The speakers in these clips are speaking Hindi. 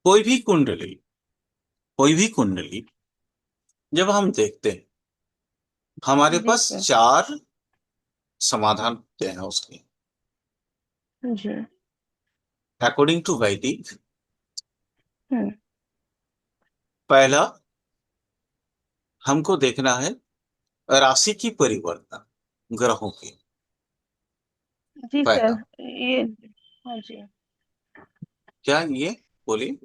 कोई भी कुंडली कोई भी कुंडली जब हम देखते हैं, हमारे जी पास सर। चार समाधान होते हैं उसके। जी। अकॉर्डिंग टू वैदिक, हम्म। पहला हमको देखना है राशि की परिवर्तन, ग्रहों की। जी सर। पहला ये। हाँ जी। क्या ये, बोलिए।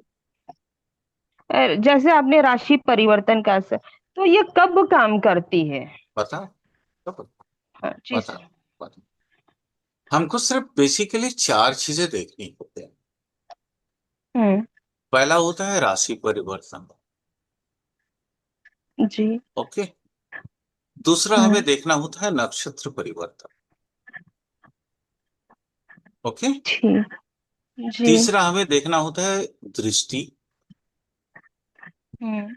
जैसे आपने राशि परिवर्तन का सर, तो ये कब काम करती है? पता पता हाँ जी पता सर। पता। हमको सिर्फ बेसिकली चार चीजें देखनी होती हैं। हम्म। पहला होता है राशि परिवर्तन। जी। ओके। दूसरा हमें हम्म। देखना होता है नक्षत्र परिवर्तन। ओके। ठीक। जी। तीसरा हमें देखना होता है दृष्टि। हम्म।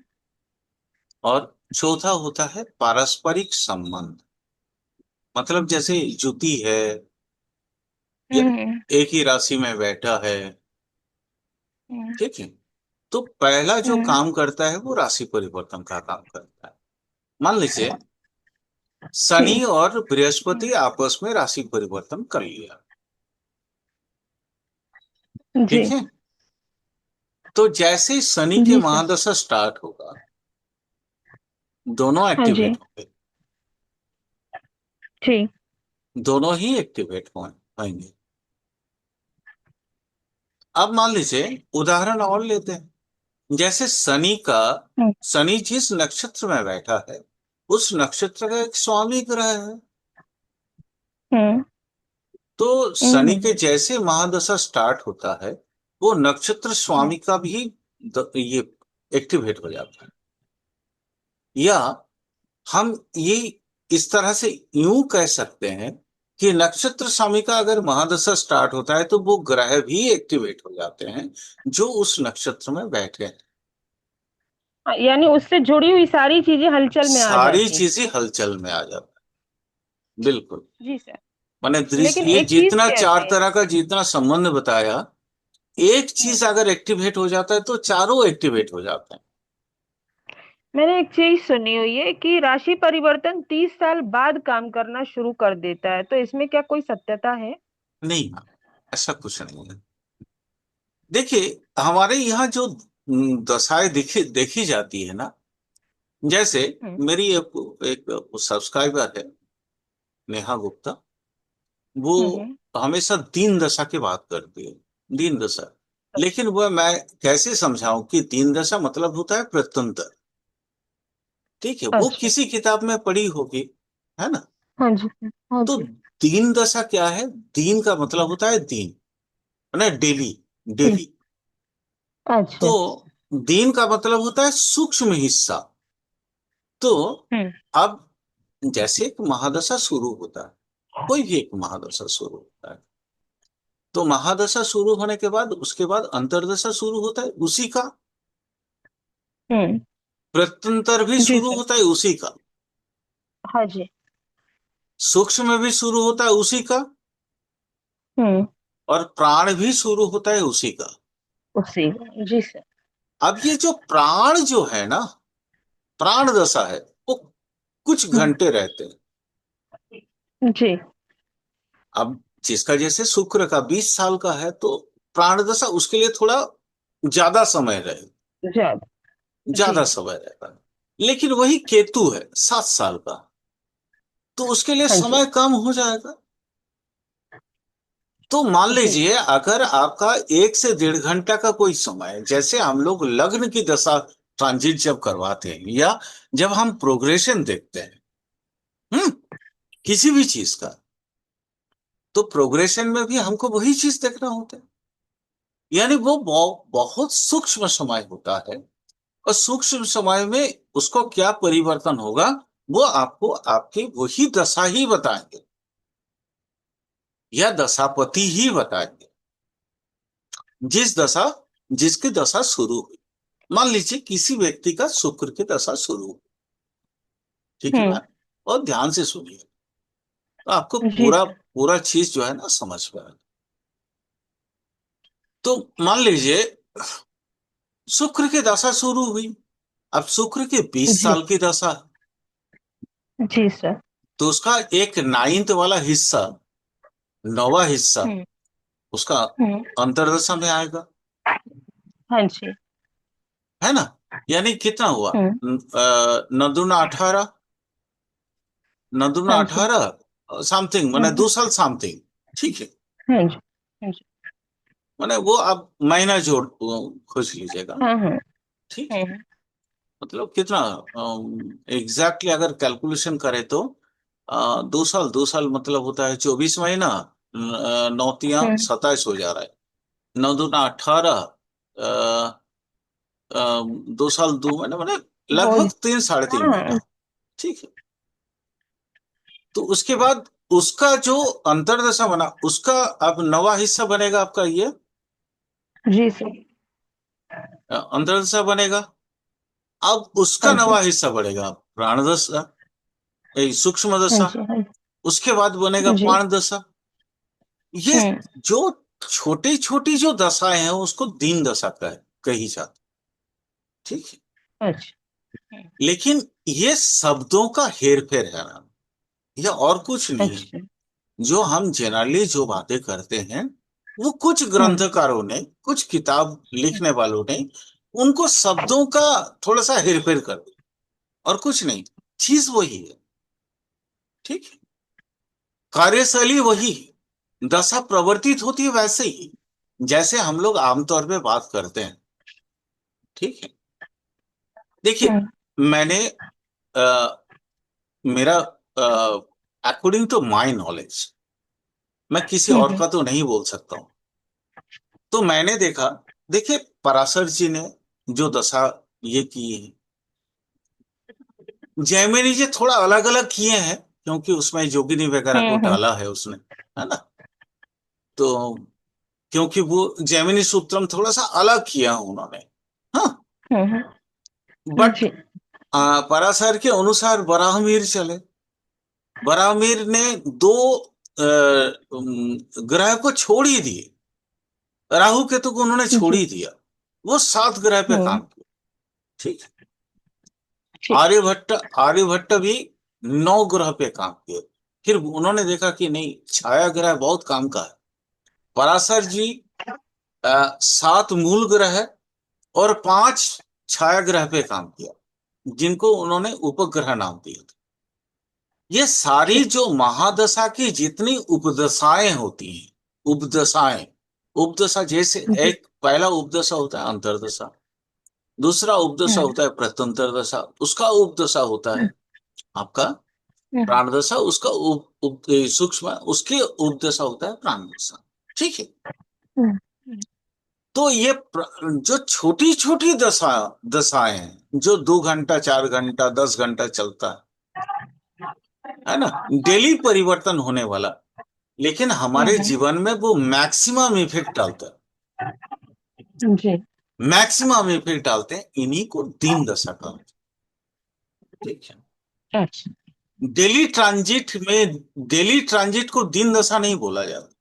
और चौथा होता है पारस्परिक संबंध। मतलब जैसे ज्योति है, या हम्म। एक ही राशि में बैठा है। हम्म। ठीक है। तो पहला जो हम्म। काम करता है वो राशि परिवर्तन का काम करता है। मान लीजिए शनि ठीक। और बृहस्पति हम्म। आपस में राशि परिवर्तन कर लिया। जी। ठीक है। तो जैसे ही शनि के जी सर। महादशा स्टार्ट होगा, दोनों हाँ जी। एक्टिवेट होंगे। ठीक। दोनों ही एक्टिवेट होंगे। अब मान लीजिए उदाहरण और लेते हैं। जैसे हम्म। शनि जिस नक्षत्र में बैठा है, उस नक्षत्र का एक स्वामी ग्रह है। हम्म। तो शनि के हम्म। जैसे महादशा स्टार्ट होता है, वो नक्षत्र हम्म। स्वामी का भी ये एक्टिवेट हो जाता है। या हम ये इस तरह से यूं कह सकते हैं कि नक्षत्र स्वामी का अगर महादशा स्टार्ट होता है तो वो ग्रह भी एक्टिवेट हो जाते हैं जो उस नक्षत्र में बैठे हैं। यानी उससे जुड़ी हुई सारी चीजें हलचल में आ सारी जाती। चीजें हलचल में आ जाती। बिल्कुल। जी सर। माने दृश्य, लेकिन ये एक चीज जितना कहते चार हैं। तरह का जितना संबंध बताया, एक हम्म। चीज अगर एक्टिवेट हो जाता है तो चारों एक्टिवेट हो जाते हैं। मैंने एक चीज सुनी हुई है कि राशि परिवर्तन 30 साल बाद काम करना शुरू कर देता है, तो इसमें क्या कोई सत्यता है? नहीं, ऐसा कुछ नहीं है। देखिए, हमारे यहाँ जो दशाएं देखी जाती है ना, जैसे हम्म। मेरी एक सब्सक्राइबर है, नेहा गुप्ता। वो हम्म। हमेशा दीन दशा की बात करती है। दीन दशा। लेकिन वह मैं कैसे समझाऊं कि दीन दशा मतलब होता है प्रत्यंतर। ठीक है, वो अच्छा। किसी किताब में पढ़ी होगी, है ना। हाँ जी। हाँ तो जी। दीन दशा क्या है? दीन का मतलब होता है दिन, ना, डेली। ठीक। डेली। तो अच्छा। दीन का मतलब होता है सूक्ष्म हिस्सा। तो हम्म। अब जैसे एक महादशा शुरू होता है, कोई भी एक महादशा शुरू होता है, तो महादशा शुरू होने के बाद उसके बाद अंतर्दशा शुरू होता है उसी का। हम्म। प्रत्यंतर भी जी शुरू सर। होता है उसी का। हाँ जी। सूक्ष्म में भी शुरू होता है उसी का। हम्म। और प्राण भी शुरू होता है उसी का। उसी। जी सर। अब ये जो प्राण जो है ना, प्राण दशा है, वो कुछ हम्म। घंटे रहते हैं। जी। अब जिसका जैसे शुक्र का 20 साल का है, तो प्राण दशा उसके लिए थोड़ा ज्यादा समय रहे, ज्यादा। जी। ज्यादा समय रहेगा। लेकिन वही केतु है 7 साल का, तो उसके लिए हाँ जी। समय कम हो जाएगा। तो मान जी। लीजिए अगर आपका 1 से 1.5 घंटा का कोई समय है, जैसे हम लोग लग्न की दशा ट्रांजिट जब करवाते हैं, या जब हम प्रोग्रेशन देखते हैं, हम्म किसी भी चीज का, तो प्रोग्रेशन में भी हमको वही चीज देखना होता है। यानी वो बहुत सूक्ष्म समय होता है। और सूक्ष्म समय में उसको क्या परिवर्तन होगा, वो आपको आपकी वही दशा ही बताएंगे, या दशापति ही बताएंगे। जिसकी दशा शुरू हुई, मान लीजिए किसी व्यक्ति का शुक्र की दशा शुरू हुई। ठीक है हम्म। ना। और ध्यान से सुनिए, तो आपको जी पूरा सर। पूरा चीज जो है ना समझ में आएगा। तो मान लीजिए शुक्र की दशा शुरू हुई। अब शुक्र की 20 साल जी। की दशा, जी सर। तो उसका एक नाइन्थ वाला हिस्सा, नौवा हिस्सा हम्म। उसका हम्म। अंतर्दशा में आएगा। हाँ जी। है ना? यानी कितना हुआ? हम्म। 9 दूना 18, 9 दूना हाँ जी। 18 समथिंग, मैंने हम्म। 2 साल समथिंग। ठीक है। हाँ जी। हाँ जी। मैंने वो आप महीना जोड़ खोज लीजिएगा। हाँ हाँ। ठीक है। हम्म। मतलब कितना एग्जैक्टली अगर कैलकुलेशन करें तो 2 साल मतलब होता है 24 महीना। नौतियां हम्म। 27 हो जा रहा है। 9 दूना 18, 2 साल 2 महीने, मैंने बहुत। लगभग 3 साढ़े 3 महीना। हाँ। ठीक है। तो उसके बाद उसका जो अंतर्दशा बना, उसका अब नवा हिस्सा बनेगा आपका ये जी सर। अंतर्दशा बनेगा। अब उसका हाँ जी। नवा हिस्सा बढ़ेगा प्राण दशा, सूक्ष्म हाँ दशा। जी। हाँ उसके बाद बनेगा जी। पाण दशा। ये हम्म। जो छोटी छोटी जो दशाएं हैं उसको दीन दशा कही जाती। ठीक है। अच्छा। लेकिन ये शब्दों का हेर फेर है ना, यह और कुछ नहीं है। अच्छा। जो हम जनरली जो बातें करते हैं, वो कुछ हम्म। ग्रंथकारों ने, कुछ किताब लिखने वालों ने उनको शब्दों का थोड़ा सा हेर फेर कर दिया, और कुछ नहीं। चीज वही है। ठीक है। कार्यशैली वही है, दशा प्रवर्तित होती है वैसे ही जैसे हम लोग आमतौर पे बात करते हैं। ठीक है। देखिए, हम्म। मैंने अ, मेरा अकॉर्डिंग टू माई नॉलेज, मैं किसी और हम्म। का तो नहीं बोल सकता हूँ। तो मैंने देखा, देखिए पराशर जी ने जो दशा ये की है, जैमिनी जी थोड़ा अलग अलग किए हैं क्योंकि उसमें जोगिनी वगैरह को हम्म। डाला है उसने। है ना? तो क्योंकि वो जैमिनी सूत्रम थोड़ा सा अलग किया उन्होंने। हाँ। बट जी। पराशर के अनुसार बराहमीर चले। बराहमीर ने दो ग्रह को छोड़ ही दिए। राहु केतु को उन्होंने छोड़ जी। ही दिया। वो 7 ग्रह पे हम्म। काम किया। ठीक है। ठीक। आर्यभट्ट, आर्यभट्ट भी 9 ग्रह पे काम किए। फिर उन्होंने देखा कि नहीं, छाया ग्रह बहुत काम का है। पराशर जी 7 मूल ग्रह और 5 छाया ग्रह पे काम किया, जिनको उन्होंने उपग्रह नाम दिया था। ये सारी ठीक। जो महादशा की जितनी उपदशाएं होती हैं, उपदशाएं, उपदशा जैसे जी। एक पहला उपदशा होता है अंतर्दशा, दूसरा उपदशा हम्म। होता है प्रत्यंतर दशा, उसका उपदशा होता है आपका हम्म। प्राण दशा, उसका सूक्ष्म, उसकी उपदशा होता है प्राण दशा। ठीक है। हम्म। तो ये जो छोटी छोटी दशाएं हैं, जो 2 घंटा 4 घंटा 10 घंटा चलता है ना, डेली परिवर्तन होने वाला, लेकिन हमारे हम्म। जीवन में वो मैक्सिमम इफेक्ट डालता है। जी। मैक्सिमम इफेक्ट डालते हैं, इन्हीं को दीन दशा कहते हैं। ठीक है। अच्छा। डेली ट्रांजिट में, डेली ट्रांजिट को दीन दशा नहीं बोला जाता।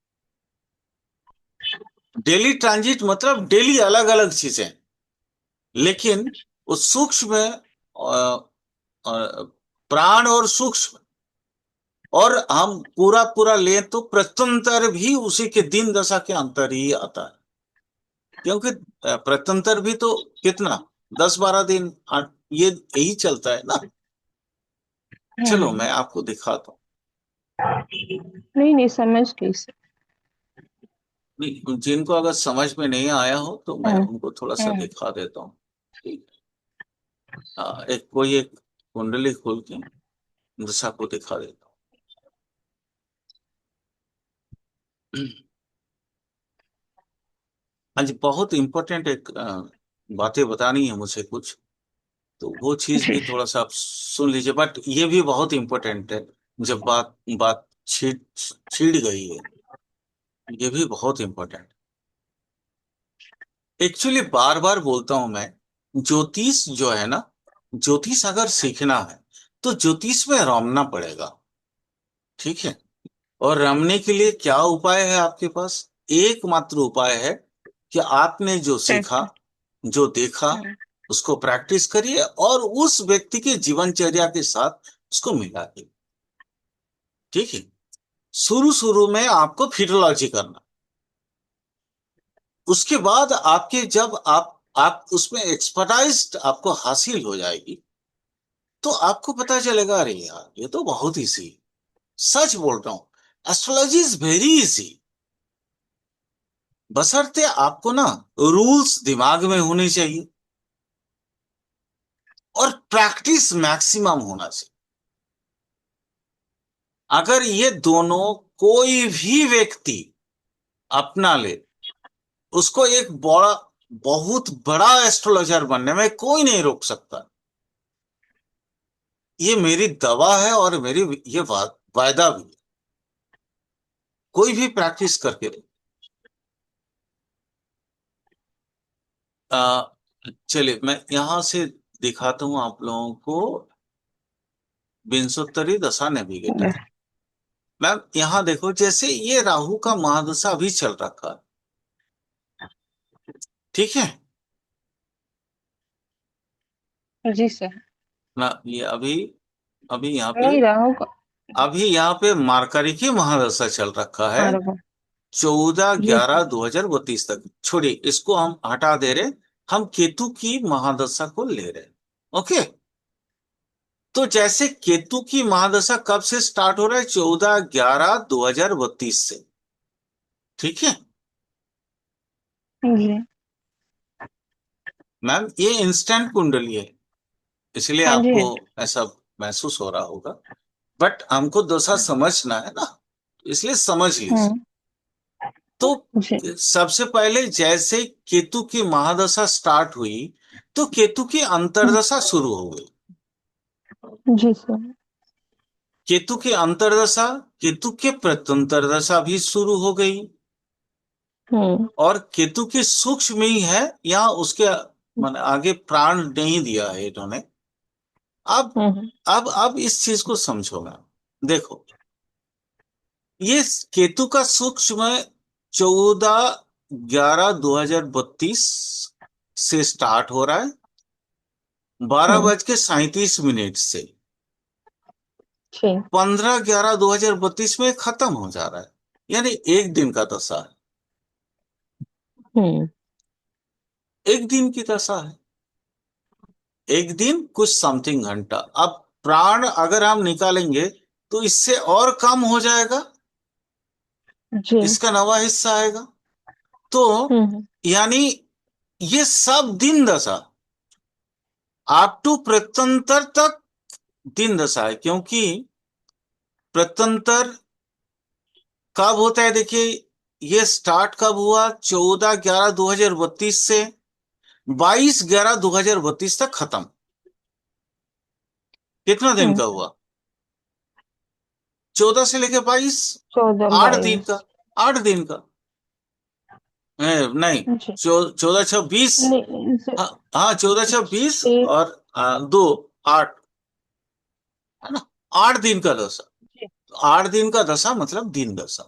डेली ट्रांजिट मतलब डेली अलग अलग चीजें, लेकिन वो सूक्ष्म प्राण और सूक्ष्म, और हम पूरा पूरा लें तो प्रत्यंतर भी उसी के दिन दशा के अंतर ही आता है। क्योंकि प्रत्यंतर भी तो कितना, 10 12 दिन, ये यही चलता है ना। चलो हम्म। मैं आपको दिखाता हूँ। नहीं नहीं, समझ गई सर। जिनको अगर समझ में नहीं आया हो तो मैं हम्म। उनको थोड़ा सा हम्म। दिखा देता हूँ। ठीक है। एक कोई एक कुंडली खोल के दशा को दिखा देता हूँ। हाँ जी, बहुत इंपॉर्टेंट एक बातें बतानी है मुझे कुछ, तो वो चीज जी। भी थोड़ा सा आप सुन लीजिए। बट ये भी बहुत इंपॉर्टेंट है। जब बात बात छिड़ छिड़ गई है, ये भी बहुत इंपॉर्टेंट। एक्चुअली बार बार बोलता हूं मैं, ज्योतिष जो है ना, ज्योतिष अगर सीखना है तो ज्योतिष में रमना पड़ेगा। ठीक है। और रमने के लिए क्या उपाय है आपके पास? एकमात्र उपाय है कि आपने जो सीखा अच्छा। जो देखा हम्म। उसको प्रैक्टिस करिए और उस व्यक्ति के जीवनचर्या के साथ उसको मिलाइए। ठीक है। शुरू शुरू में आपको फिटोलॉजी करना, उसके बाद आपके जब आप उसमें एक्सपर्टाइज आपको हासिल हो जाएगी, तो आपको पता चलेगा अरे यार ये तो बहुत इजी। सच बोल रहा हूं, एस्ट्रोलॉजी इज वेरी इजी। बशर्ते आपको ना रूल्स दिमाग में होने चाहिए और प्रैक्टिस मैक्सिमम होना चाहिए। अगर ये दोनों कोई भी व्यक्ति अपना ले, उसको एक बड़ा बहुत बड़ा एस्ट्रोलॉजर बनने में कोई नहीं रोक सकता। ये मेरी दवा है और मेरी ये वायदा भी है। कोई भी प्रैक्टिस करके दे। आ, चलिए मैं यहां से दिखाता हूं आप लोगों को विंशोत्तरी दशा नेविगेटर। मैम यहां देखो, जैसे ये राहु का महादशा अभी चल रखा है, ठीक है जी सर। ना। ये अभी अभी यहाँ पे नहीं राहु का। अभी यहाँ पे मार्करी की महादशा चल रखा है, हाँ। 14/11/2032 तक। छोड़िए इसको, हम हटा दे रहे, हम केतु की महादशा को ले रहे। ओके। तो जैसे केतु की महादशा कब से स्टार्ट हो रहा है? 14/11/2032 से। ठीक है जी। मैम, ये इंस्टेंट कुंडली है, इसलिए हाँ जी। आपको ऐसा महसूस हो रहा होगा, बट हमको दशा समझना है ना, इसलिए समझ लीजिए। हम्म। तो जी। सबसे पहले जैसे केतु की महादशा स्टार्ट हुई, तो केतु की अंतर्दशा शुरू हो गई। जी सर। केतु की अंतर्दशा, केतु के प्रत्यंतर दशा भी शुरू हो गई। हम्म। और केतु की सूक्ष्म ही है, यहाँ उसके माने आगे प्राण नहीं दिया है इन्होंने। अब हम्म। अब इस चीज को समझो मैम। देखो, ये केतु का सूक्ष्म 14/11/2032 से स्टार्ट हो रहा है, बारह हम्म। बज के 37 मिनट से जी। 15/11/2032 में खत्म हो जा रहा है। यानी एक दिन का दशा है, हम्म। एक दिन की दशा है, एक दिन कुछ समथिंग घंटा। अब प्राण अगर हम निकालेंगे तो इससे और कम हो जाएगा, जी। इसका नवा हिस्सा आएगा। तो हम्म। यानी ये सब दिन दशा अप टू प्रत्यंतर तक दिन दशा है, क्योंकि प्रत्यंतर कब होता है? देखिए, ये स्टार्ट कब हुआ? 14/11/2032 से 22/11/2032 तक खत्म। कितना दिन हम्म। का हुआ? 14 से लेके 22, 8 दिन 14 22। का। 8 दिन का। नहीं, जी। 14 14 26। नहीं हाँ हाँ, 14 26 एक। और 2 8, है ना? 8 दिन का दशा। जी। 8 दिन का दशा मतलब दिन दशा।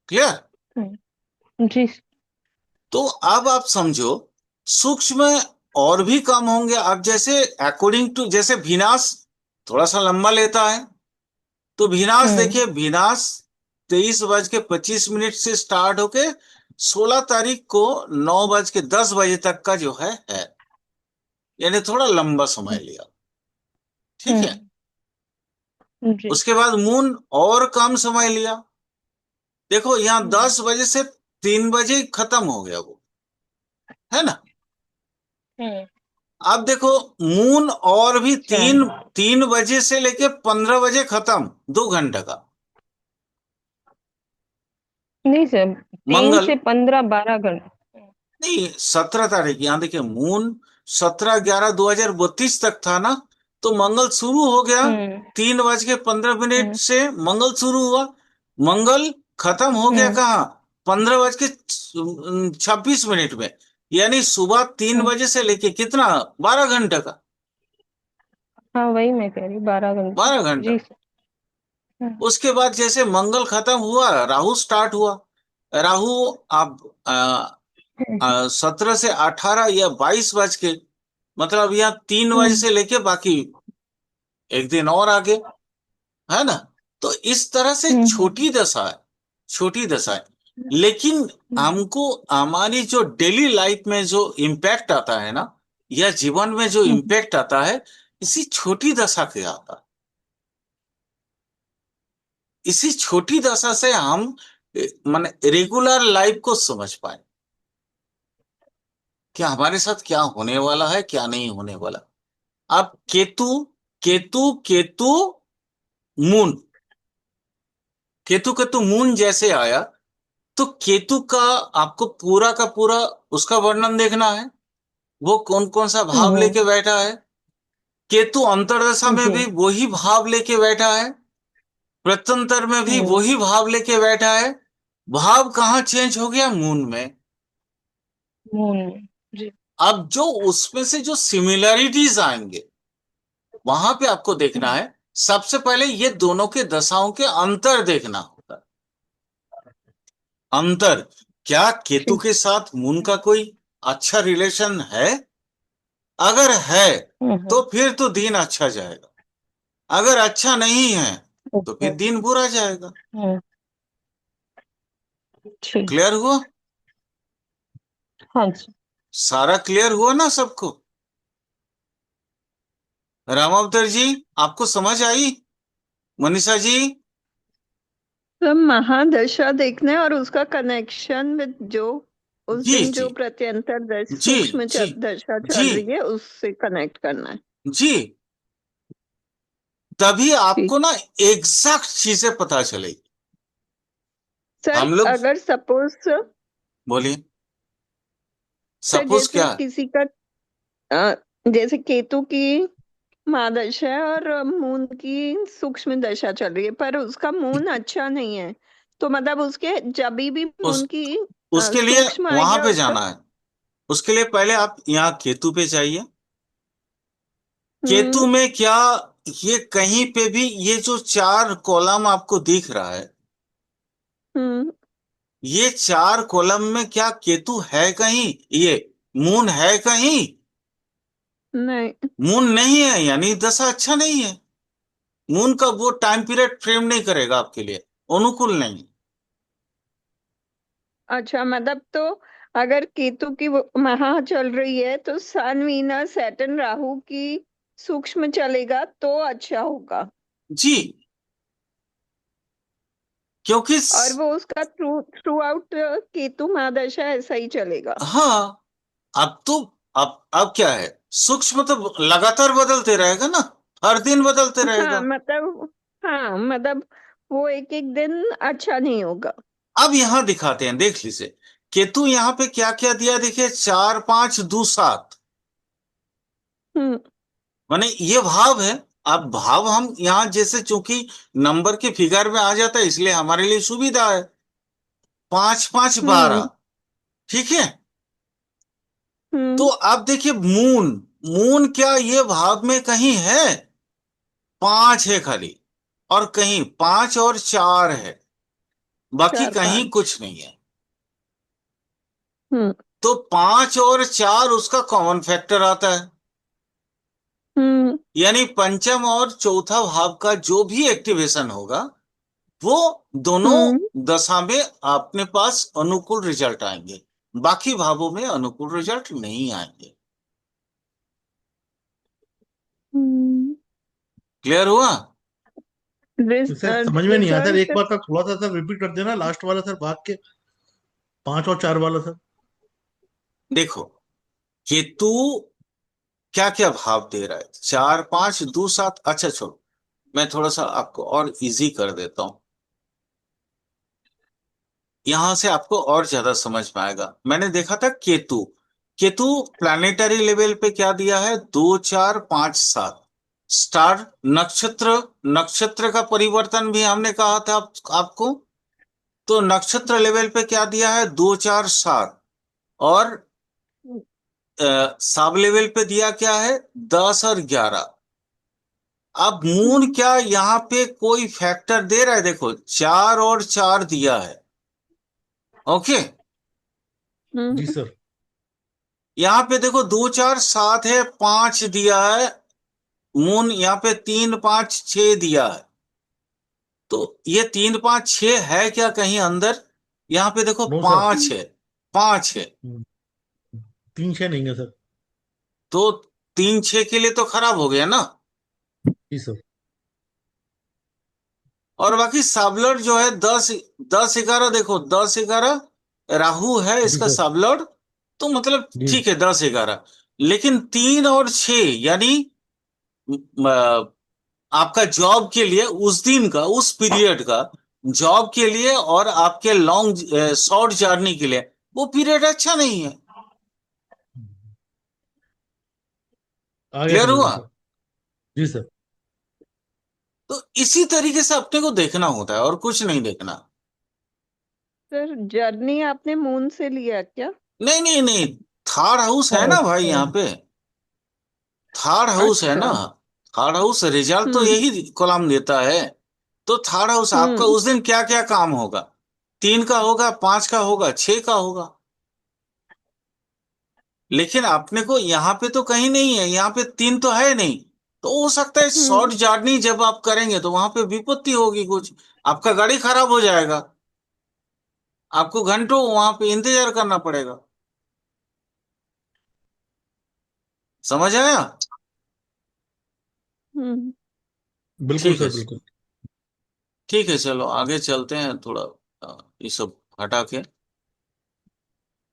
क्लियर? जी। तो अब आप समझो, सूक्ष्म और भी कम होंगे। अब जैसे अकॉर्डिंग टू, जैसे विनाश थोड़ा सा लंबा लेता है, तो विनाश हम्म। देखिए, विनाश 23:25 से स्टार्ट होके 16 तारीख को 9:10 तक का जो है। यानी थोड़ा लंबा समय लिया। ठीक है। हम्म। जी। उसके बाद मून और कम समय लिया। देखो यहाँ हम्म। 10 बजे से 3 बजे खत्म हो गया वो, है ना? हम्म। अब देखो, मून और भी तीन चल। 3 बजे से लेके 15 बजे खत्म, 2 घंटे का। नहीं सर, 3 मंगल से 15 12 घंटे। नहीं, 17 तारीख, यहाँ देखिए मून 17/11/2032 तक था ना, तो मंगल शुरू हो गया। हम्म। 3:15 हम्म। से मंगल शुरू हुआ, मंगल खत्म हो गया हम्म। कहाँ? 15:26 में। यानी सुबह तीन हम्म। बजे से लेके कितना? 12 घंटे का। हाँ वही मैं कह रही, 12 घंटे। 12 घंटा। जी सर। हम्म। उसके बाद जैसे मंगल खत्म हुआ, राहु स्टार्ट हुआ। राहु अब 17 से 18 या 22 बज के, मतलब यहाँ 3 बजे हम्म से लेके बाकी एक दिन और आगे, है ना। तो इस तरह से हम्म छोटी दशा है, छोटी दशा है। लेकिन हम्म हमको हमारी जो डेली लाइफ में जो इम्पैक्ट आता है ना, या जीवन में जो हम्म इम्पैक्ट आता है, इसी छोटी दशा के आता है। इसी छोटी दशा से हम माने रेगुलर लाइफ को समझ पाए कि हमारे साथ क्या होने वाला है, क्या नहीं होने वाला। अब केतु, केतु केतु मून, केतु केतु मून जैसे आया, तो केतु का आपको पूरा का पूरा उसका वर्णन देखना है। वो कौन कौन सा भाव लेके बैठा है। केतु अंतरदशा में जी। भी वही भाव लेके बैठा है, प्रत्यंतर में भी हम्म वही भाव लेके बैठा है। भाव कहाँ चेंज हो गया, मून में। जी। अब जो उसमें से जो सिमिलरिटीज आएंगे, वहां पे आपको देखना हम्म है। सबसे पहले ये दोनों के दशाओं के अंतर देखना होगा। अंतर, क्या केतु ठीक। के साथ मून का कोई अच्छा रिलेशन है। अगर है तो हम्म फिर तो दिन अच्छा जाएगा। अगर अच्छा नहीं है तो ओके। फिर दिन बुरा जाएगा। हम्म ठीक। क्लियर हुआ। हाँ जी। सारा क्लियर हुआ ना सबको। रामावतार जी, आपको समझ आई। मनीषा जी। तो महादशा देखना है और उसका कनेक्शन विद जो उस जी दिन जी जो प्रत्यंतर जी सूक्ष्म जी दशा जी चल रही है उससे कनेक्ट करना है। जी, तभी ठीक। आपको ना एग्जैक्ट चीजें पता चलेगी। सर हम लोग, अगर सपोज बोलिए। सर सपोज जैसे क्या। किसी का अ, जैसे केतु की महादशा है और मून की सूक्ष्म दशा चल रही है पर उसका मून अच्छा नहीं है, तो मतलब उसके जब भी उस मून की उसके लिए सूक्ष्म वहां आएगा पे उसका। जाना है। उसके लिए पहले आप यहाँ केतु पे जाइए। केतु हम्म में क्या, ये कहीं पे भी ये जो 4 कॉलम आपको दिख रहा है, हम्म ये 4 कॉलम में क्या केतु है कहीं, ये मून है कहीं। नहीं। मून नहीं है, यानी दशा अच्छा नहीं है। मून का वो टाइम पीरियड फ्रेम नहीं करेगा आपके लिए, अनुकूल नहीं। अच्छा मतलब तो अगर केतु की महा चल रही है तो सन वीनस सैटर्न राहु की सूक्ष्म चलेगा तो अच्छा होगा। जी, क्योंकि और वो उसका थ्रू आउट केतु महादशा ऐसा ही चलेगा। हाँ, अब तो, अब क्या है, सूक्ष्म तो लगातार बदलते रहेगा ना, हर दिन बदलते हाँ रहेगा। मतलब, हाँ मतलब वो एक एक दिन अच्छा नहीं होगा। अब यहां दिखाते हैं, देख लीजिए। केतु यहां पे क्या क्या दिया, देखिए, 4 5 2 7, हम्म माने ये भाव है। अब भाव हम यहां जैसे चूंकि नंबर के फिगर में आ जाता है, इसलिए हमारे लिए सुविधा है। 5 5 12, हम्म ठीक है। तो हम्म अब देखिए, मून, मून क्या ये भाव में कहीं है। 5 है खाली, और कहीं 5 और 4 है, बाकी चार कहीं पांच। कुछ नहीं है। हम्म तो 5 और 4 उसका कॉमन फैक्टर आता है। हम्म यानी पंचम और चौथा भाव का जो भी एक्टिवेशन होगा, वो दोनों हम्म दशा में अपने पास अनुकूल रिजल्ट आएंगे। बाकी भावों में अनुकूल रिजल्ट नहीं आएंगे। हम्म क्लियर हुआ। रिज, तो सर समझ में नहीं आया सर, एक रिजल्ट। बार सर थोड़ा सा सर रिपीट कर देना लास्ट वाला सर, भाग के 5 और 4 वाला सर। देखो, केतु क्या क्या भाव दे रहा है, 4 5 2 7। अच्छा छोड़ो, मैं थोड़ा सा आपको और इजी कर देता हूं। यहां से आपको और ज्यादा समझ में आएगा। मैंने देखा था केतु, केतु प्लानिटरी लेवल पे क्या दिया है, 2 4 5 7 स्टार, नक्षत्र, नक्षत्र का परिवर्तन भी हमने कहा था आपको। तो नक्षत्र लेवल पे क्या दिया है, 2 4 7। और सब लेवल पे दिया क्या है, 10 और 11। अब मून हम्म क्या यहाँ पे कोई फैक्टर दे रहा है, देखो 4 और 4 दिया है। ओके, जी हम्म सर। यहाँ पे देखो 2 4 7 है, 5 दिया है। मून यहाँ पे 3 5 6 दिया है। तो ये 3 5 6 है क्या कहीं अंदर? यहाँ पे देखो नो सर। 5 है। 5 है। 3 6 नहीं है सर। तो 3 6 के लिए तो खराब हो गया ना। जी सर। और बाकी साबलट जो है 10 10 11, देखो 10 11 राहु है जी इसका सर। साबलट। तो मतलब जी। ठीक है 10 11। लेकिन 3 और 6 यानी आपका जॉब के लिए उस दिन का, उस पीरियड का जॉब के लिए और आपके लॉन्ग शॉर्ट जर्नी के लिए वो पीरियड अच्छा नहीं है। आ गया क्लियर समझ में हुआ? सर। जी सर। तो इसी तरीके से अपने को देखना होता है और कुछ नहीं देखना। सर, जर्नी आपने मून से लिया क्या? नहीं नहीं नहीं, थर्ड हाउस है ना भाई अच्छा। यहाँ पे। थर्ड हाउस है ना। अच्छा। थर्ड हाउस रिजल्ट तो हम्म यही कॉलम देता है। तो थर्ड हाउस आपका हम्म उस दिन क्या क्या काम होगा? 3 का होगा, 5 का होगा, 6 का होगा। लेकिन अपने को यहाँ पे तो कहीं नहीं है, यहाँ पे 3 तो है नहीं। तो हो सकता है हम्म शॉर्ट जर्नी जब आप करेंगे तो वहां पे विपत्ति होगी कुछ। आपका गाड़ी खराब हो जाएगा। आपको घंटों वहां पे इंतजार करना पड़ेगा। समझ आया? हम्म बिल्कुल ठीक है। सर बिल्कुल। ठीक है, चलो आगे चलते हैं थोड़ा। ये सब हटा के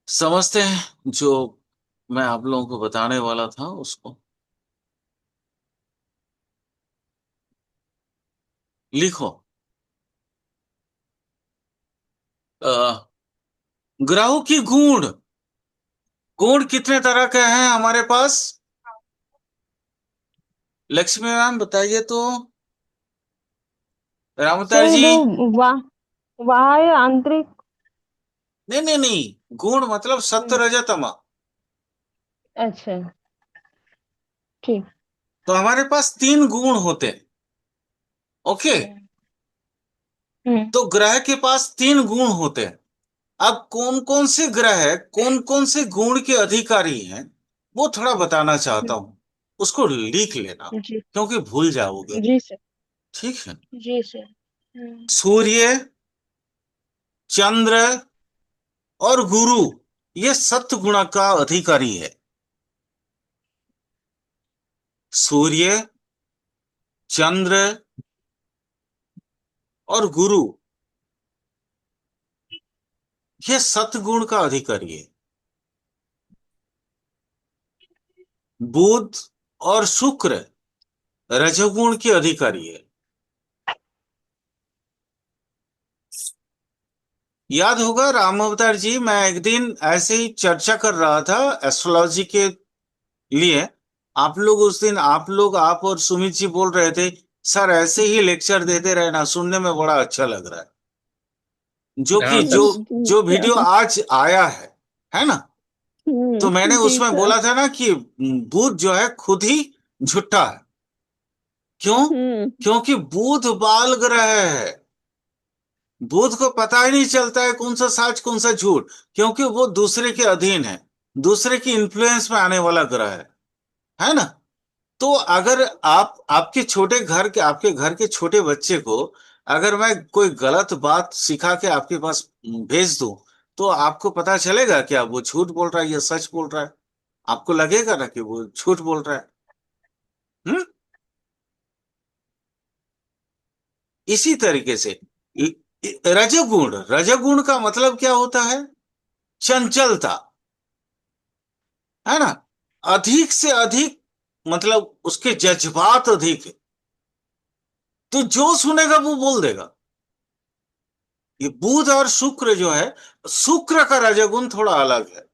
समझते हैं जो मैं आप लोगों को बताने वाला था उसको। लिखो। अ, ग्रहों की गुण। गुण कितने तरह के हैं हमारे पास? लक्ष्मी मैम बताइए तो। रामतार सर जी। जो वाह बाह्य आंतरिक। नहीं नहीं नहीं, गुण मतलब सत्व हम्म, रजो तम। अच्छा। ठीक। तो हमारे पास 3 गुण होते हैं। ओके। हम्म हम्म तो ग्रह के पास 3 गुण होते हैं। अब कौन कौन से ग्रह है, कौन कौन से गुण के अधिकारी हैं, वो थोड़ा बताना चाहता हम्म, हूं। उसको लिख लेना, जी। क्योंकि भूल जाओगे। जी सर। ठीक है। जी सर। सूर्य, चंद्र और गुरु, ये सत्व गुण का अधिकारी है। सूर्य, चंद्र और गुरु, ये सत्गुण का अधिकारी है। बुध और शुक्र रजोगुण के अधिकारी है। याद होगा राम अवतार जी, मैं एक दिन ऐसे ही चर्चा कर रहा था एस्ट्रोलॉजी के लिए। आप लोग उस दिन, आप और सुमित जी बोल रहे थे, सर ऐसे ही लेक्चर देते रहना, सुनने में बड़ा अच्छा लग रहा है। जो कि हाँ जो सर। जो वीडियो आज आया है ना। तो मैंने जी उसमें सर। बोला था ना कि बुध जो है खुद ही झूठा है। क्यों? हम्म क्योंकि बुध बाल ग्रह है। बुध को पता ही नहीं चलता है कौन सा सच कौन सा झूठ, क्योंकि वो दूसरे के अधीन है। दूसरे की इन्फ्लुएंस में आने वाला ग्रह है ना। तो अगर आप आपके घर के छोटे बच्चे को अगर मैं कोई गलत बात सिखा के आपके पास भेज दूं, तो आपको पता चलेगा क्या वो झूठ बोल रहा है या सच बोल रहा है? आपको लगेगा ना कि वो झूठ बोल रहा है। हम्म। इसी तरीके से रजोगुण, रजोगुण का मतलब क्या होता है? चंचलता, है ना। अधिक से अधिक, मतलब उसके जज्बात अधिक है। तो जो सुनेगा वो बोल देगा। ये बुध और शुक्र जो है, शुक्र का रजोगुण थोड़ा अलग है।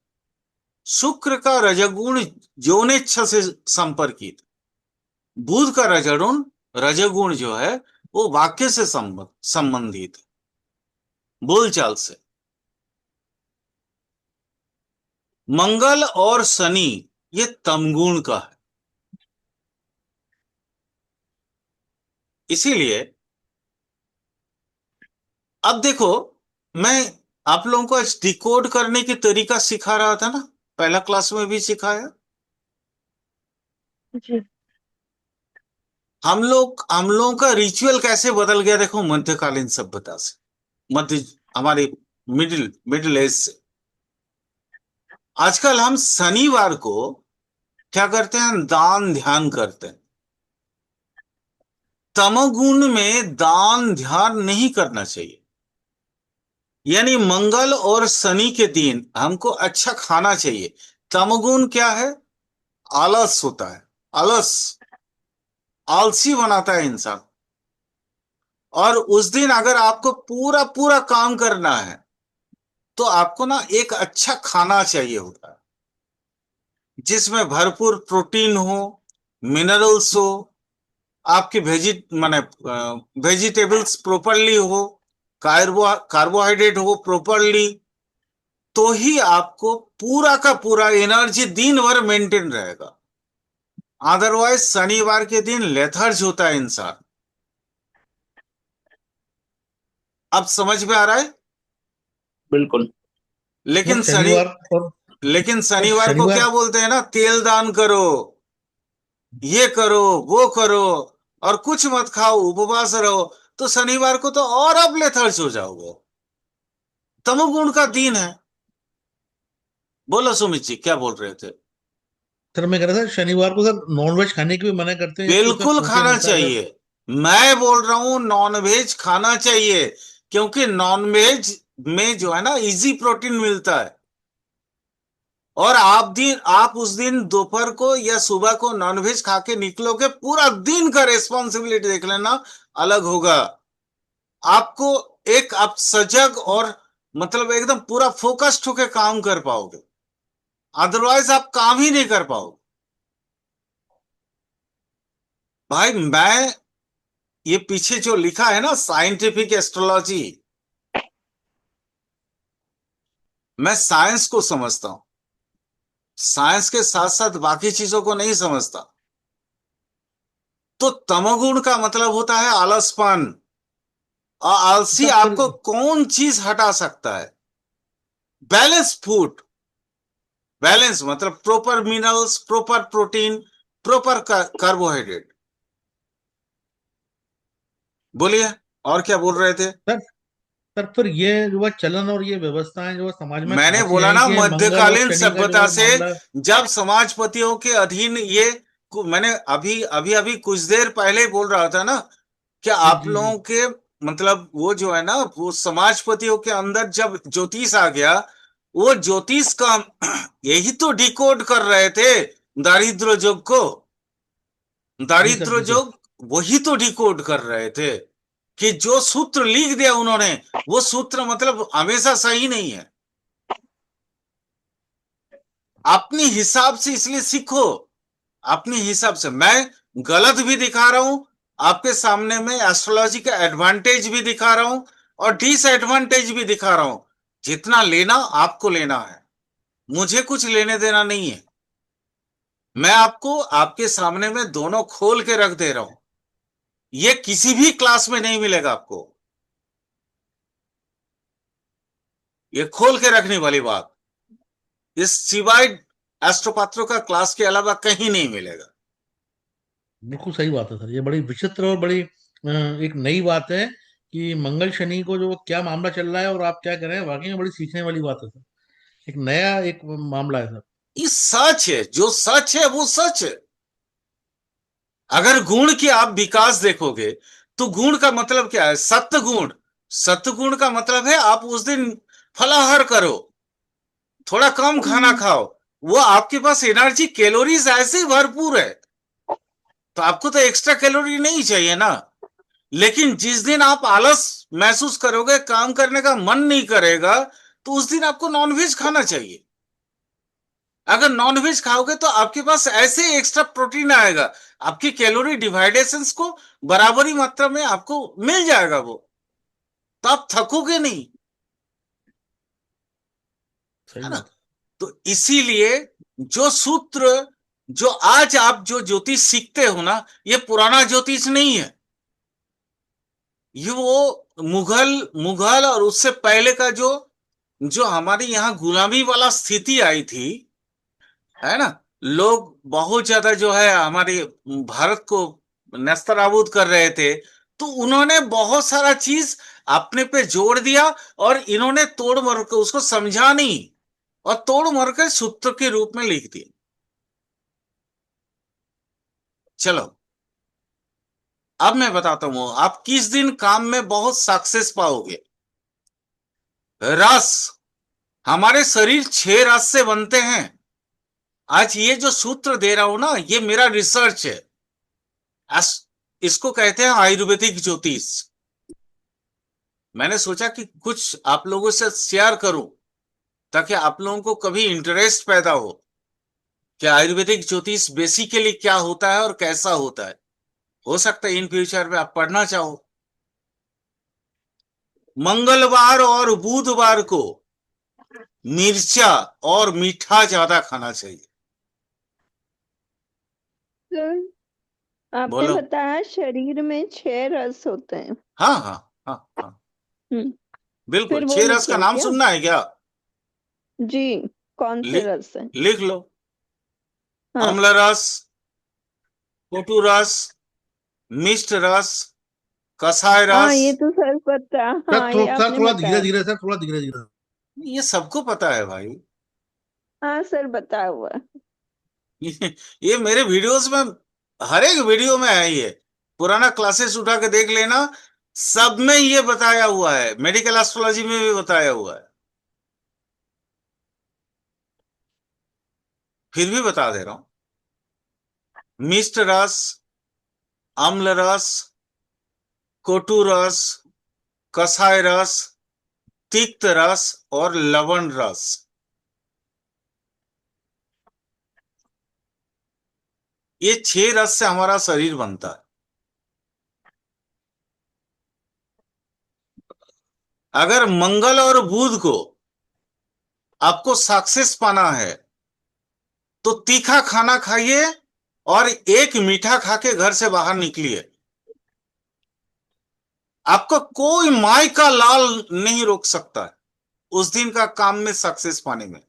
शुक्र का रजोगुण यौनेच्छा से संपर्कित। बुध का रजोगुण, रजोगुण जो है वो वाक्य से संबंधित है, बोलचाल से। मंगल और शनि ये तमगुण का है। इसीलिए अब देखो, मैं आप लोगों को आज डिकोड करने की तरीका सिखा रहा था ना, पहला क्लास में भी सिखाया। जी। हम लोगों का रिचुअल कैसे बदल गया देखो, मध्यकालीन सभ्यता से, मध्य हमारे मिडिल मिडिल एज से। आजकल हम शनिवार को क्या करते हैं, दान ध्यान करते हैं। तमोगुण में दान ध्यान नहीं करना चाहिए। यानी मंगल और शनि के दिन हमको अच्छा खाना चाहिए। तमोगुण क्या है, आलस होता है, आलस, आलसी बनाता है इंसान। और उस दिन अगर आपको पूरा पूरा काम करना है तो आपको ना एक अच्छा खाना चाहिए होता है, जिसमें भरपूर प्रोटीन हो, मिनरल्स हो, आपके माने वेजिटेबल्स प्रॉपरली हो, कार्बोहाइड्रेट हो प्रॉपरली, तो ही आपको पूरा का पूरा एनर्जी दिन भर मेंटेन रहेगा। अदरवाइज शनिवार के दिन लेथर्ज होता है इंसान। अब समझ में आ रहा है। बिल्कुल। लेकिन मतलब शनिवार लेकिन और शनिवार को शनिवार क्या बोलते हैं ना, तेल दान करो, ये करो, वो करो, और कुछ मत खाओ, उपवास रहो। तो शनिवार को तो और अब लेथर्ज हो जाओगे। तमोगुण का दिन है। बोलो सुमित जी, क्या बोल रहे थे। सर मैं कह रहा था शनिवार को सर नॉनवेज खाने की भी मना करते हैं जबकि उसमें बिल्कुल प्रोटीन खाना होता है सर। चाहिए। मैं बोल रहा हूं नॉनवेज खाना चाहिए, क्योंकि नॉनवेज में जो है ना इजी प्रोटीन मिलता है। और आप उस दिन दोपहर को या सुबह को नॉनवेज खा के निकलोगे, पूरा दिन का रेस्पॉन्सिबिलिटी देख लेना अलग होगा। आपको आप सजग और मतलब एकदम पूरा फोकस्ड होकर काम कर पाओगे। अदरवाइज आप काम ही नहीं कर पाओगे। भाई मैं ये पीछे जो लिखा है ना साइंटिफिक एस्ट्रोलॉजी, मैं साइंस को समझता हूं, साइंस के साथ साथ बाकी चीजों को नहीं समझता। तो तमोगुण का मतलब होता है आलसपन। और आलसी सर फिर आपको कौन चीज हटा सकता है, बैलेंस फूड। बैलेंस मतलब proper minerals, proper protein, proper carbohydrate. बोलिए, और क्या बोल रहे थे। सर सर फिर ये जो है चलन और ये व्यवस्थाएं जो है समाज में मैंने कहाँ से बोला आई ना, कि मंगल और मध्यकालीन शनि का जो सभ्यता है से, मामला। जब समाजपतियों के अधीन ये मैंने अभी अभी अभी कुछ देर पहले बोल रहा था ना कि जी आप जी जी। लोगों के मतलब वो जो है ना, वो समाजपतियों के अंदर जब ज्योतिष आ गया, वो ज्योतिष का यही तो डिकोड कर रहे थे दारिद्र जोग को। जी सर दारिद्र जी सर। जोग वही तो डिकोड कर रहे थे कि जो सूत्र लिख दिया उन्होंने, वो सूत्र मतलब हमेशा सही नहीं है। अपने हिसाब से इसलिए सीखो, अपने हिसाब से। मैं गलत भी दिखा रहा हूं आपके सामने में, एस्ट्रोलॉजी का एडवांटेज भी दिखा रहा हूं और डिसएडवांटेज भी दिखा रहा हूं। जितना लेना आपको लेना है, मुझे कुछ लेने देना नहीं है। मैं आपको आपके सामने में दोनों खोल के रख दे रहा हूं। ये किसी भी क्लास में नहीं मिलेगा आपको, ये खोल के रखने वाली बात इस सिवाय एस्ट्रोपात्रों का क्लास के अलावा कहीं नहीं मिलेगा। बिल्कुल सही बात है सर, ये बड़ी विचित्र और बड़ी एक नई बात है कि मंगल शनि को जो क्या मामला चल रहा है और आप क्या कर रहे हैं, वाकई में बड़ी सीखने वाली बात है सर। एक नया एक मामला है सर। ये सच है, जो सच है वो सच है। अगर गुण की आप विकास देखोगे तो गुण का मतलब क्या है, सत्य गुण। सत्य गुण का मतलब है आप उस दिन फलाहार करो, थोड़ा कम खाना खाओ, वो आपके पास एनर्जी कैलोरीज ऐसे ही भरपूर है, तो आपको तो एक्स्ट्रा कैलोरी नहीं चाहिए ना। लेकिन जिस दिन आप आलस महसूस करोगे, काम करने का मन नहीं करेगा, तो उस दिन आपको नॉनवेज खाना चाहिए। अगर नॉनवेज खाओगे तो आपके पास ऐसे एक्स्ट्रा प्रोटीन आएगा, आपकी कैलोरी डिवाइडेशंस को बराबरी मात्रा में आपको मिल जाएगा वो, तो आप थकोगे नहीं, सही है ना। बात है। तो इसीलिए जो सूत्र, जो आज आप जो ज्योतिष सीखते हो ना, ये पुराना ज्योतिष नहीं है। ये वो मुगल मुगल और उससे पहले का जो जो हमारी यहाँ गुलामी वाला स्थिति आई थी, है ना, लोग बहुत ज्यादा जो है हमारे भारत को नेस्तनाबूद कर रहे थे, तो उन्होंने बहुत सारा चीज अपने पे जोड़ दिया, और इन्होंने तोड़ मरोड़ के उसको समझा नहीं, और तोड़ मरोड़ के सूत्र के रूप में लिख दिया। चलो, अब मैं बताता हूं आप किस दिन काम में बहुत सक्सेस पाओगे। रस, हमारे शरीर 6 रस से बनते हैं। आज ये जो सूत्र दे रहा हूं ना, ये मेरा रिसर्च है। इसको कहते हैं आयुर्वेदिक ज्योतिष। मैंने सोचा कि कुछ आप लोगों से शेयर करूं, ताकि आप लोगों को कभी इंटरेस्ट पैदा हो कि आयुर्वेदिक ज्योतिष बेसिकली क्या होता है और कैसा होता है। हो सकता है इन फ्यूचर में आप पढ़ना चाहो। मंगलवार और बुधवार को मिर्चा और मीठा ज्यादा खाना चाहिए। सर आपने बोलो। बताया शरीर में 6 रस होते हैं। हाँ हाँ हाँ हाँ, हम्म। बिल्कुल। फिर वो 6 रस का लिखे नाम क्या? सुनना है क्या? जी, कौन से लि, रस है? लिख लो। हाँ। अम्ल रस, कोटू रस, मिष्ट रस, कसाय हाँ रस। ये तो सर पता, सर हाँ ये सर आपने थोड़ा धीरे बताया। धीरे, सर थोड़ा धीरे धीरे। ये सबको पता है भाई। हाँ सर बताया हुआ है। ये मेरे वीडियोस में, हर एक वीडियो में है ये। पुराना क्लासेस उठा के देख लेना, सब में ये बताया हुआ है, मेडिकल एस्ट्रोलॉजी में भी बताया हुआ है। फिर भी बता दे रहा हूं। मिष्ट रस, अम्ल रस, कोटू रस, कसाय रस, तिक्त रस और लवण रस। ये 6 रस से हमारा शरीर बनता है। अगर मंगल और बुध को आपको सक्सेस पाना है, तो तीखा खाना खाइए और एक मीठा खा के घर से बाहर निकलिए। आपको कोई माई का लाल नहीं रोक सकता है उस दिन का काम में सक्सेस पाने में।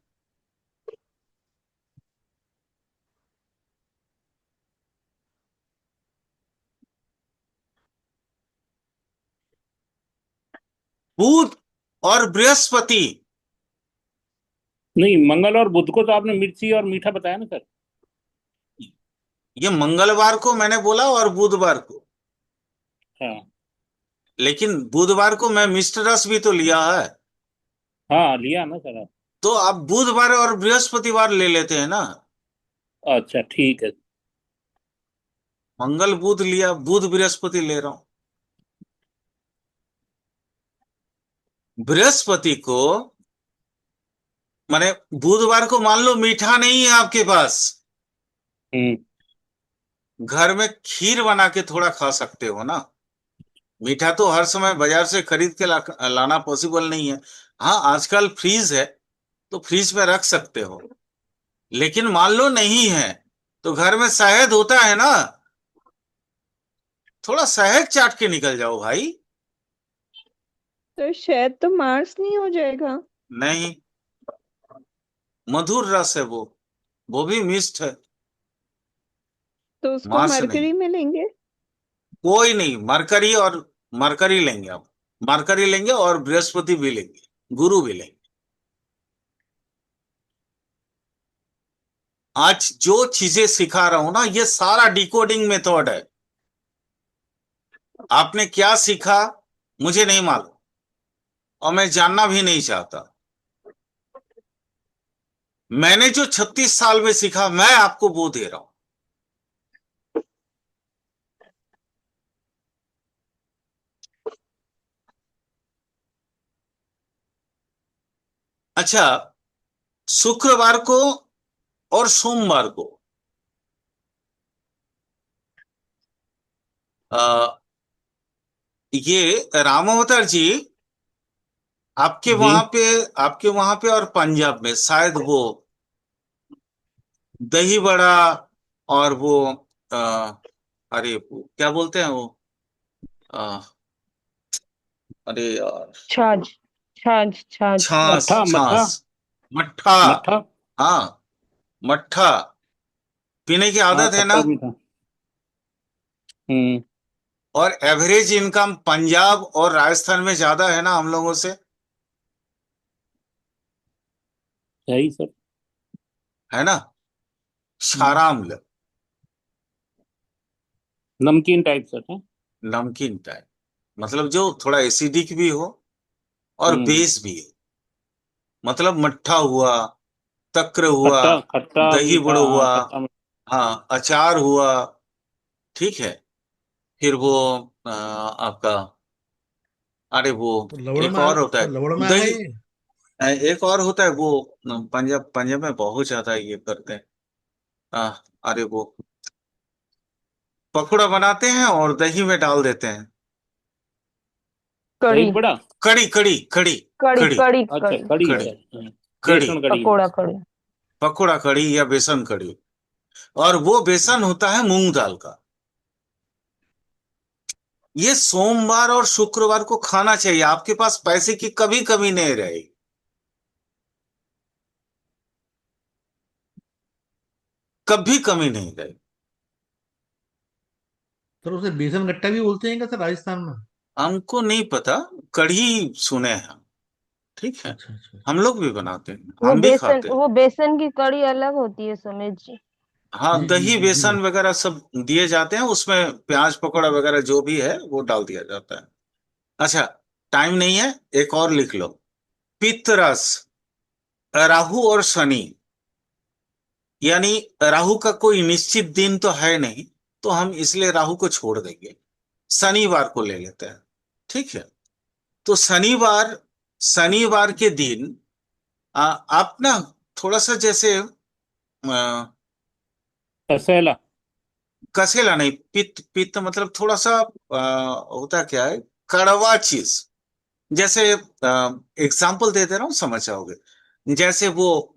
बुध और बृहस्पति, नहीं, मंगल और बुध को तो आपने मिर्ची और मीठा बताया ना सर। ये मंगलवार को मैंने बोला और बुधवार को, हाँ लेकिन बुधवार को मैं मिष्ट रस भी तो लिया है। हाँ, लिया ना सर आप। तो आप बुधवार और बृहस्पतिवार ले लेते हैं ना। अच्छा ठीक है। मंगल बुध लिया, बुध बृहस्पति ले रहा हूं। बृहस्पति को, माने बुधवार को मान लो मीठा नहीं है आपके पास, हम्म। घर में खीर बना के थोड़ा खा सकते हो ना। मीठा तो हर समय बाजार से खरीद के लाना पॉसिबल नहीं है। हाँ, आजकल फ्रीज है, तो फ्रीज में रख सकते हो। लेकिन मान लो नहीं है, तो घर में शहद होता है ना, थोड़ा शहद चाट के निकल जाओ भाई। तो शायद तो मार्स नहीं हो जाएगा? नहीं, मधुर रस है वो भी मिष्ट है। तो उसको मांस नहीं, मरकरी में लेंगे? कोई नहीं। मरकरी और मरकरी लेंगे आप, मरकरी लेंगे और बृहस्पति भी लेंगे, गुरु भी लेंगे। आज जो चीजें सिखा रहा हूं ना, ये सारा डिकोडिंग मेथड है। आपने क्या सीखा मुझे नहीं मालूम, और मैं जानना भी नहीं चाहता। मैंने जो 36 साल में सीखा, मैं आपको वो दे रहा हूं। अच्छा, शुक्रवार को और सोमवार को आ, ये राम अवतार जी, आपके जी। वहां पे, आपके वहां पे और पंजाब में शायद वो दही बड़ा, और वो अरे वो क्या बोलते हैं वो, आ, अरे यार, छाछ। छाछ छाछ छाछ, मट्ठा मट्ठा छाछ, मट्ठा। मट्ठा। हाँ, मट्ठा पीने की हाँ, आदत है ना। खट्टा मीठा। हम्म। और एवरेज इनकम पंजाब और राजस्थान में ज्यादा है ना हम लोगों से, सही सर। है ना। हम्म। क्षाराम्ल, नमकीन टाइप सर है। नमकीन टाइप, मतलब जो थोड़ा एसिडिक भी हो और हम्म। बेस भी हो। मतलब मट्ठा हुआ, तक्र हुआ, खट्टा खट्टा दही मीठा, गुड़ हाँ हुआ, खट्टा मीठा। हाँ अचार हुआ, ठीक है। फिर वो आपका, अरे वो तो लवण एक में और होता तो है लवण में आ गए दही, ये। एक और होता है वो, पंजाब पंजाब में बहुत ज्यादा ये करते हैं। आ, अरे वो पकौड़ा बनाते हैं और दही में डाल देते हैं। दही कड़ी बड़ा। कड़ी, कड़ी, कड़ी, कड़ी कड़ी, कड़ी अच्छा, कड़ी कड़ी कड़ी, सर। कड़ी, बेसन कड़ी। पकोड़ा कड़ी। पकौड़ा कड़ी या बेसन कड़ी। और वो बेसन होता है मूंग दाल का। ये सोमवार और शुक्रवार को खाना चाहिए, आपके पास पैसे की कभी कमी नहीं रहेगी, कभी कमी नहीं रहेगी। सर उसे बेसन गट्टा भी बोलते हैं क्या सर राजस्थान में? हमको नहीं पता, कढ़ी सुने हैं हम, ठीक है। अच्छा अच्छा हम लोग भी बनाते हैं, वो हम भी बेसन खाते हैं। वो बेसन की कड़ी अलग होती है सुमित जी। हाँ, जी जी दही जी जी। बेसन वगैरह सब दिए जाते हैं, उसमें प्याज पकौड़ा वगैरह जो भी है वो डाल दिया जाता है। अच्छा, टाइम नहीं है, एक और लिख लो। पित्तरस, राहु और शनि, यानी राहु का कोई निश्चित दिन तो है नहीं, तो हम इसलिए राहु को छोड़ देंगे, शनिवार को ले लेते हैं, ठीक है। तो शनिवार, शनिवार के दिन आप ना थोड़ा सा जैसे तसैला। कसेला नहीं, पित्त, पित्त मतलब थोड़ा सा होता क्या है, कड़वा चीज। जैसे एग्जाम्पल दे दे रहा हूँ, समझ जाओगे। जैसे वो